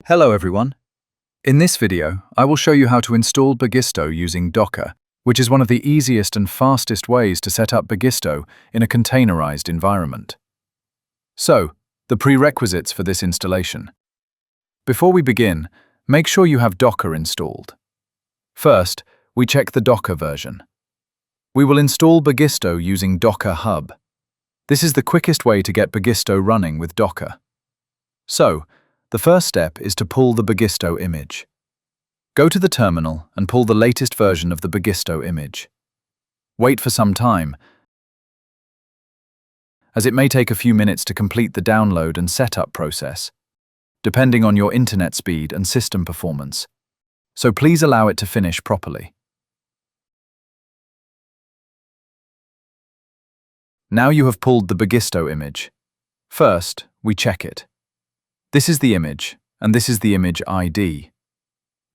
Hello everyone. In this video, I will show you how to install Bagisto using Docker, which is one of the easiest and fastest ways to set up Bagisto in a containerized environment. So, the prerequisites for this installation. Before we begin, make sure you have Docker installed. First, we check the Docker version. We will install Bagisto using Docker Hub. This is the quickest way to get Bagisto running with Docker. So, the first step is to pull the Bagisto image. Go to the terminal and pull the latest version of the Bagisto image. Wait for some time, as it may take a few minutes to complete the download and setup process, depending on your internet speed and system performance. So please allow it to finish properly. Now you have pulled the Bagisto image. First, we check it. This is the image, and this is the image ID.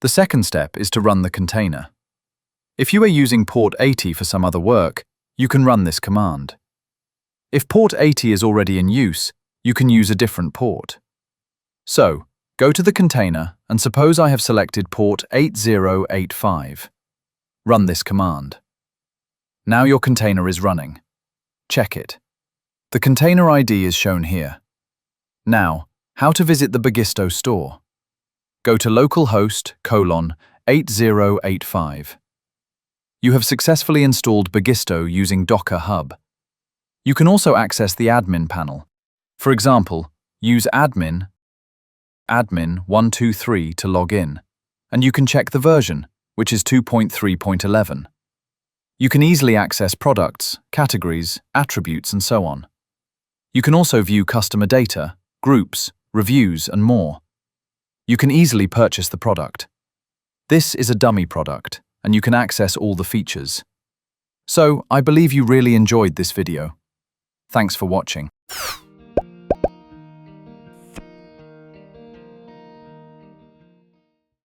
The second step is to run the container. If you are using port 80 for some other work, you can run this command. If port 80 is already in use, you can use a different port. So, go to the container and suppose I have selected port 8085. Run this command. Now your container is running. Check it. The container ID is shown here. Now, how to visit the Bagisto store. Go to localhost 8085. You have successfully installed Bagisto using Docker Hub. You can also access the admin panel. For example, use admin 123 to log in, and you can check the version, which is 2.3.11. You can easily access products, categories, attributes, and so on. You can also view customer data, groups, reviews, and more. You can easily purchase the product. This is a dummy product, and you can access all the features. So, I believe you really enjoyed this video. Thanks for watching.